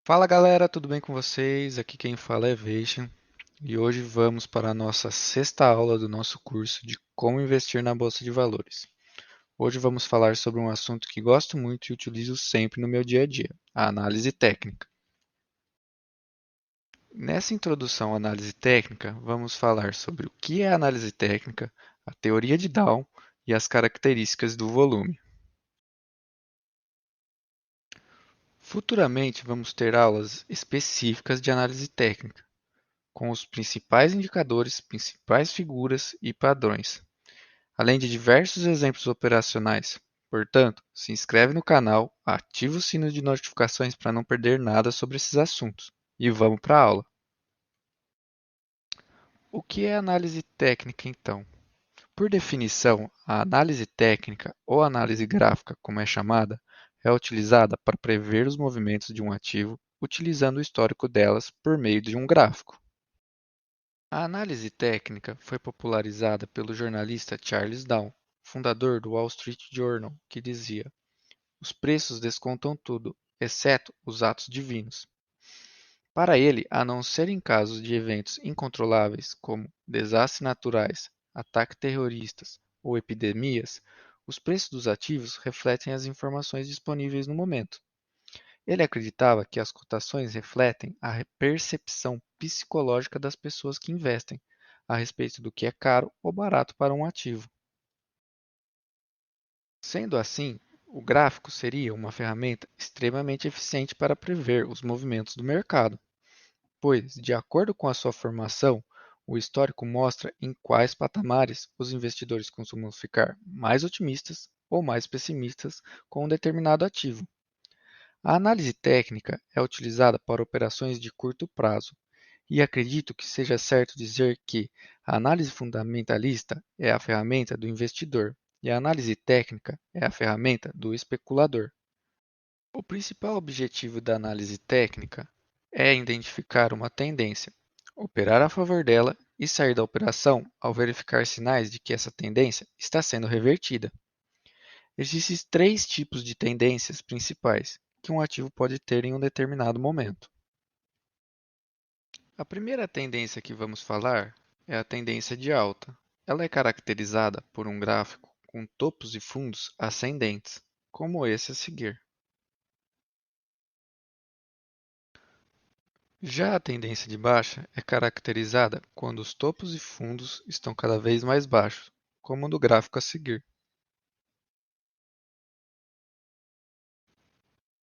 Fala galera, tudo bem com vocês? Aqui quem fala é Veixen e hoje vamos para a nossa sexta aula do nosso curso de como investir na Bolsa de Valores. Hoje vamos falar sobre um assunto que gosto muito e utilizo sempre no meu dia a dia, a análise técnica. Nessa introdução à análise técnica, vamos falar sobre o que é análise técnica, a teoria de Down e as características do volume. Futuramente vamos ter aulas específicas de análise técnica, com os principais indicadores, principais figuras e padrões, além de diversos exemplos operacionais. Portanto, se inscreve no canal, ativa o sino de notificações para não perder nada sobre esses assuntos. E vamos para a aula. O que é análise técnica, então? Por definição, a análise técnica, ou análise gráfica, como é chamada, é utilizada para prever os movimentos de um ativo utilizando o histórico delas por meio de um gráfico. A análise técnica foi popularizada pelo jornalista Charles Down, fundador do Wall Street Journal, que dizia: "Os preços descontam tudo, exceto os atos divinos." Para ele, a não ser em casos de eventos incontroláveis, como desastres naturais, ataques terroristas ou epidemias, os preços dos ativos refletem as informações disponíveis no momento. Ele acreditava que as cotações refletem a percepção psicológica das pessoas que investem a respeito do que é caro ou barato para um ativo. Sendo assim, o gráfico seria uma ferramenta extremamente eficiente para prever os movimentos do mercado, pois, de acordo com a sua formação, o histórico mostra em quais patamares os investidores costumam ficar mais otimistas ou mais pessimistas com um determinado ativo. A análise técnica é utilizada para operações de curto prazo, e acredito que seja certo dizer que a análise fundamentalista é a ferramenta do investidor e a análise técnica é a ferramenta do especulador. O principal objetivo da análise técnica é identificar uma tendência, operar a favor dela e sair da operação ao verificar sinais de que essa tendência está sendo revertida. Existem três tipos de tendências principais que um ativo pode ter em um determinado momento. A primeira tendência que vamos falar é a tendência de alta. Ela é caracterizada por um gráfico com topos e fundos ascendentes, como esse a seguir. Já a tendência de baixa é caracterizada quando os topos e fundos estão cada vez mais baixos, como no gráfico a seguir.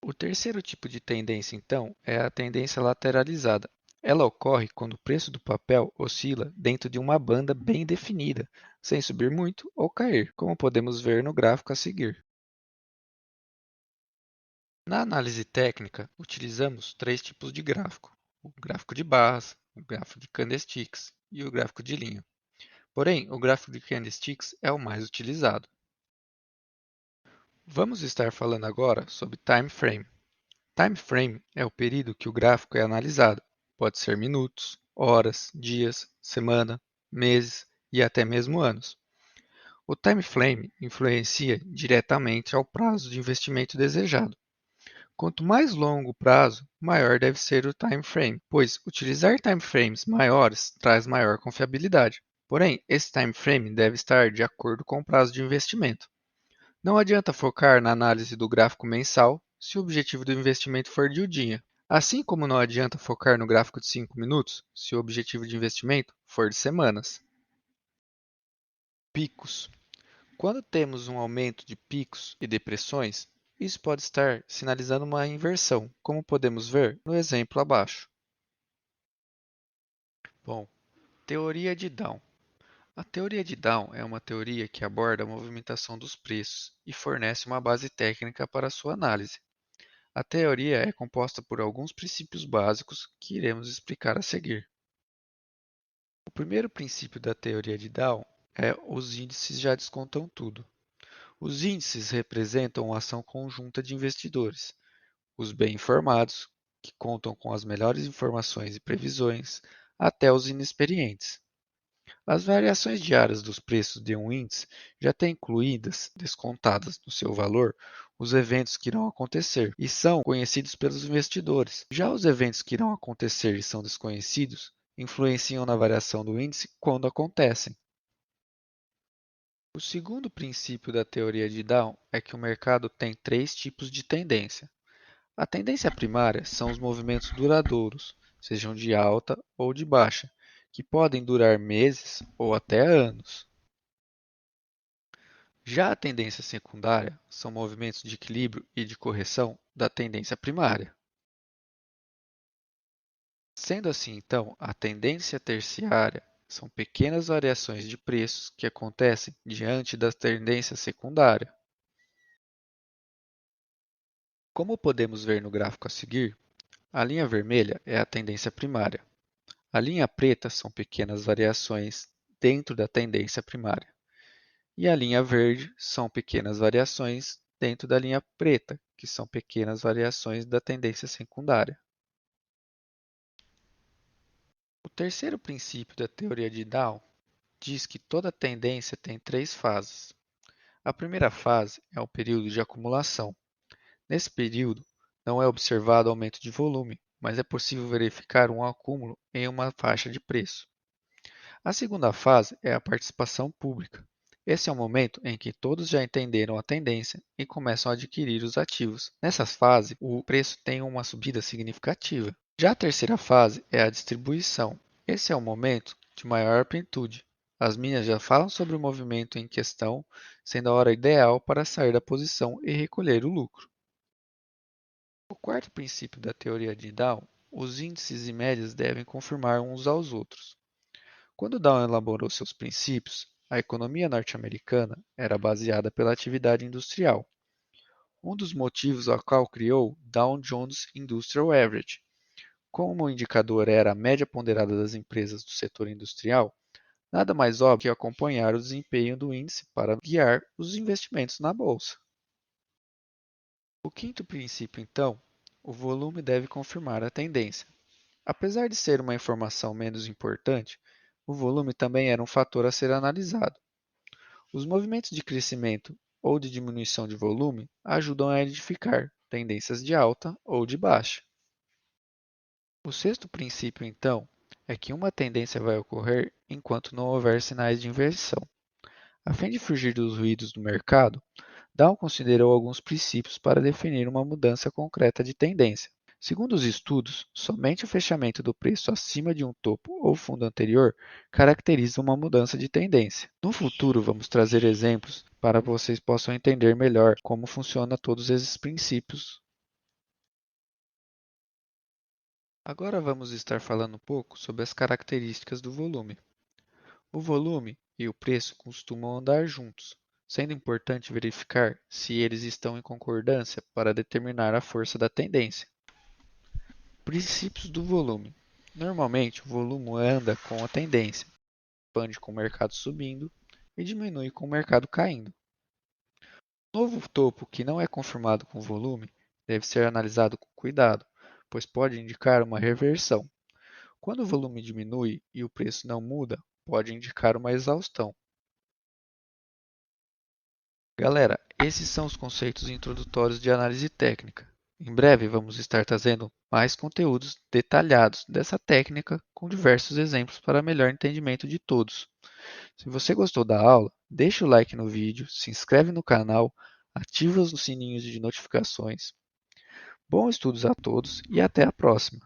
O terceiro tipo de tendência, então, é a tendência lateralizada. Ela ocorre quando o preço do papel oscila dentro de uma banda bem definida, sem subir muito ou cair, como podemos ver no gráfico a seguir. Na análise técnica, utilizamos três tipos de gráfico: o gráfico de barras, o gráfico de candlesticks e o gráfico de linha. Porém, o gráfico de candlesticks é o mais utilizado. Vamos estar falando agora sobre time frame. Time frame é o período que o gráfico é analisado. Pode ser minutos, horas, dias, semana, meses e até mesmo anos. O time frame influencia diretamente ao prazo de investimento desejado. Quanto mais longo o prazo, maior deve ser o time frame, pois utilizar time frames maiores traz maior confiabilidade. Porém, esse time frame deve estar de acordo com o prazo de investimento. Não adianta focar na análise do gráfico mensal se o objetivo do investimento for de um dia. Assim como não adianta focar no gráfico de 5 minutos se o objetivo de investimento for de semanas. Picos. Quando temos um aumento de picos e depressões, isso pode estar sinalizando uma inversão, como podemos ver no exemplo abaixo. Bom, teoria de Down. A teoria de Down é uma teoria que aborda a movimentação dos preços e fornece uma base técnica para sua análise. A teoria é composta por alguns princípios básicos que iremos explicar a seguir. O primeiro princípio da teoria de Down é os índices já descontam tudo. Os índices representam uma ação conjunta de investidores, os bem informados, que contam com as melhores informações e previsões, até os inexperientes. As variações diárias dos preços de um índice já têm incluídas, descontadas no seu valor, os eventos que irão acontecer e são conhecidos pelos investidores. Já os eventos que irão acontecer e são desconhecidos influenciam na variação do índice quando acontecem. O segundo princípio da teoria de Down é que o mercado tem três tipos de tendência. A tendência primária são os movimentos duradouros, sejam de alta ou de baixa, que podem durar meses ou até anos. Já a tendência secundária são movimentos de equilíbrio e de correção da tendência primária. Sendo assim, então, a tendência terciária são pequenas variações de preços que acontecem diante da tendência secundária. Como podemos ver no gráfico a seguir, a linha vermelha é a tendência primária. A linha preta são pequenas variações dentro da tendência primária. E a linha verde são pequenas variações dentro da linha preta, que são pequenas variações da tendência secundária. O terceiro princípio da teoria de Down diz que toda tendência tem três fases. A primeira fase é o período de acumulação. Nesse período, não é observado aumento de volume, mas é possível verificar um acúmulo em uma faixa de preço. A segunda fase é a participação pública. Esse é o momento em que todos já entenderam a tendência e começam a adquirir os ativos. Nessa fase, o preço tem uma subida significativa. Já a terceira fase é a distribuição. Esse é o momento de maior amplitude. As minhas já falam sobre o movimento em questão, sendo a hora ideal para sair da posição e recolher o lucro. O quarto princípio da teoria de Dow, os índices e médias devem confirmar uns aos outros. Quando Dow elaborou seus princípios, a economia norte-americana era baseada pela atividade industrial. Um dos motivos ao qual criou Dow Jones Industrial Average. Como o indicador era a média ponderada das empresas do setor industrial, nada mais óbvio que acompanhar o desempenho do índice para guiar os investimentos na bolsa. O quinto princípio, então, o volume deve confirmar a tendência. Apesar de ser uma informação menos importante, o volume também era um fator a ser analisado. Os movimentos de crescimento ou de diminuição de volume ajudam a identificar tendências de alta ou de baixa. O sexto princípio, então, é que uma tendência vai ocorrer enquanto não houver sinais de inversão. A fim de fugir dos ruídos do mercado, Dow considerou alguns princípios para definir uma mudança concreta de tendência. Segundo os estudos, somente o fechamento do preço acima de um topo ou fundo anterior caracteriza uma mudança de tendência. No futuro, vamos trazer exemplos para que vocês possam entender melhor como funcionam todos esses princípios. Agora vamos estar falando um pouco sobre as características do volume. O volume e o preço costumam andar juntos, sendo importante verificar se eles estão em concordância para determinar a força da tendência. Princípios do volume. Normalmente, o volume anda com a tendência, expande com o mercado subindo e diminui com o mercado caindo. Um novo topo que não é confirmado com volume deve ser analisado com cuidado, pois pode indicar uma reversão. Quando o volume diminui e o preço não muda, pode indicar uma exaustão. Galera, esses são os conceitos introdutórios de análise técnica. Em breve vamos estar trazendo mais conteúdos detalhados dessa técnica com diversos exemplos para melhor entendimento de todos. Se você gostou da aula, deixe o like no vídeo, se inscreve no canal, ativa os sininhos de notificações. Bons estudos a todos e até a próxima!